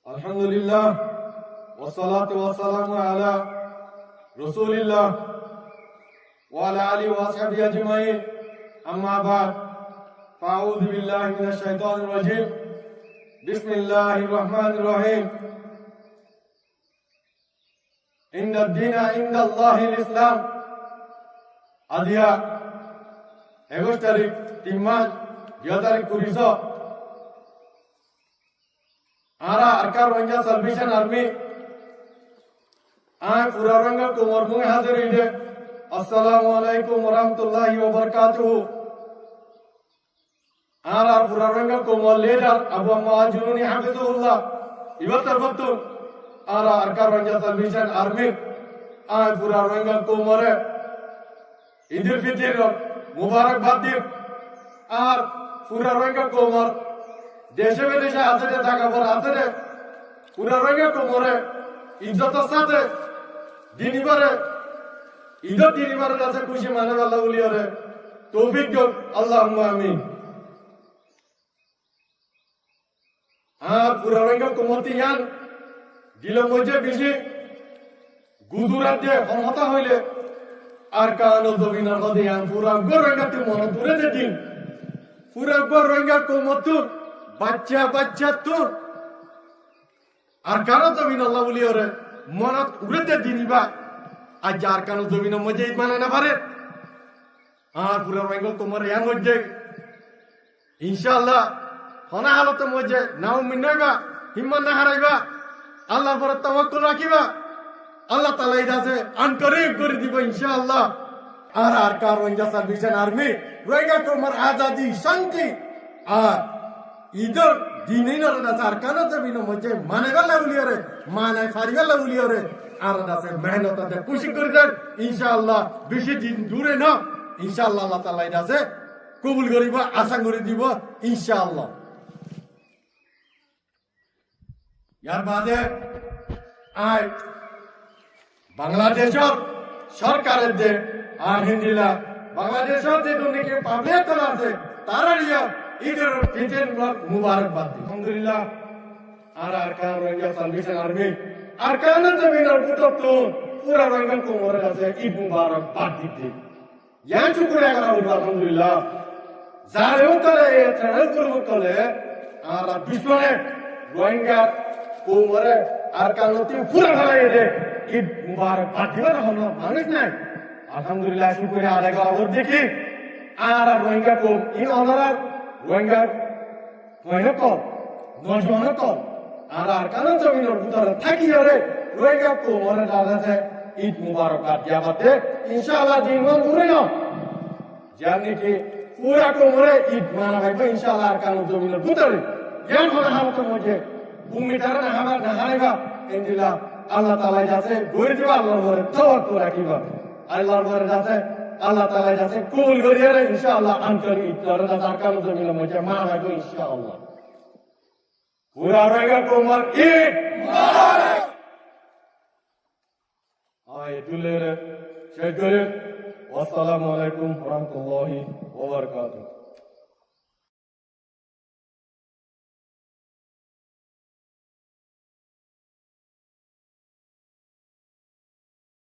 আলহামদুলিল্লাহ ওয়াসসালাতু ওয়াসসালামু আলা রাসূলিল্লাহ ওয়া আলা আলিহি ওয়া সাহবিহি আজমাইন আম্মা বাদ ফাউযু বিল্লাহি মিনাশ শাইতানির রাজীম বিসমিল্লাহির রহমানির রহিম ইন্নাদ দীনা ইনদাল্লাহিল ইসলাম আজিয়া 21 তারিখ 3 মার্চ 2021 आरा अरकार रंगा सल्वेशन आर्मी आय पूरा रंगा को मरमु हाजिर इदे अस्सलामु अलैकुम व रहमतुल्लाहि व बरकातुहू आरा पूरा रंगा को लीडर अबू मुआजुनी हाफिजुल्लाह इवतर बत्तु आरा अरकार रंगा सल्वेशन आर्मी आय पूरा रंगा को मरे ईद उल फितर मुबारकबाद दी আর पूरा रंगा को मर দেশে বিদেশে আছে রে জায়গা বড় আছে রে পুরা রঙে কোমরে ইজ্জতের সাথে দিনিবারে ঈদের দিনিবারে আছে খুশি মানে আল্লাহ বলিয়ারে তৌফিক দিন আল্লাহুম্মা আমিন পুরা রঙে কোমতি ইয়ান দিলে মজে বেশি গুজরাট দিয়ে ক্ষমতা হইলে আর কানো জমিনার কথা ইয়ান পুরা গর রঙাতে মনে দূরে দে দিন পুরা গর রঙা কোমত বাচ্চা বাচ্চা তো আর কারো জমিন আল্লাহ বলি ওরে মনত উড়েতে দিনিবা আর যার কারো জমিন মজে মানে না পারে আর পুরো রঙ তোমার এমন মজে ইনশাআল্লাহ হনা হালতে মজে নাও মিনাইবা হিম্মত না হারাইবা আল্লাহর পর তাওয়াক্কুল রাখিবা আল্লাহ তাআলা ইদাসে আন্তরিক করে দিব ইনশাআল্লাহ আর কারো রঙ সার্ভিসেন আর্মি রঙা তোমার আজাদি শান্তি আর ঈদের দিনই না আর কান জমিন মধ্যে মানে গেল উলিয়রে মানে ফারি গেল উলিয়রে আর দাসে মেহনত দে খুশি করে দেন ইনশাআল্লাহ বেশি দিন দূরে না ইনশাআল্লাহ আল্লাহ তাআলা দাসে কবুল করিব আশা করে দিব ইনশাআল্লাহ ইয়ার বাদে আই বাংলাদেশের সরকারের যে আর হিন্দিলা বাংলাদেশের যে দুনিয়াকে পাবলিক করা আছে তারা নিয়ে ঈদের ফিতর মুবারকবাদ আলহামদুলিল্লাহ আর আরকান রঙ্গা সালভেশন আর্মি আরকানের জমিনের পুত্র পুরা রঙ্গন কোমরের আছে ঈদ মুবারকবাদ দিতে ইয়ান শুকরিয়া করা হলো আলহামদুলিল্লাহ যারেও করে চ্যানেল করব কলে আর বিশ্বনে রঙ্গা কোমরে আরকানতে পুরা ঢালাই দে ঈদ মুবারকবাদ দিবা হলো মানুষ নাই আলহামদুলিল্লাহ শুকরিয়া আদায় করা হলো দেখি আর রঙ্গা কো ইন অনার রোহিঙ্গা কল নজওয়ান কল আর কারণ জমিনের ভিতরে থাকি রে রোহিঙ্গা কোমরে দাদাছে ঈদ মুবারকবাদ দিয়াবাতে ইনশাআল্লাহ দিন দূরে না জানি কি পুরা কোমরে ঈদ মানাবে ইনশাআল্লাহ আর কারণ জমিনের ভিতরে জ্ঞান হলে হামত মধ্যে ভূমি তারা না হামার না হারাইবা ইনশাআল্লাহ আল্লাহ তাআলা যাচ্ছে গড়ে দিবা আল্লাহর ঘরে তাওয়াক্কুল রাখিবা আল্লাহর ঘরে যাচ্ছে আল্লাহ তাআলা যাচ্ছে কবুল করিয়া রে ইনশাআল্লাহ আন্তরিক দরজা দরকার জমিনের মধ্যে মানাবে ইনশাআল্লাহ পুরা রঙা কোমর ঈদ মুবারক আয় দুলের শেষ করে আসসালামু আলাইকুম ওয়া রাহমাতুল্লাহি ওয়া বারাকাতুহু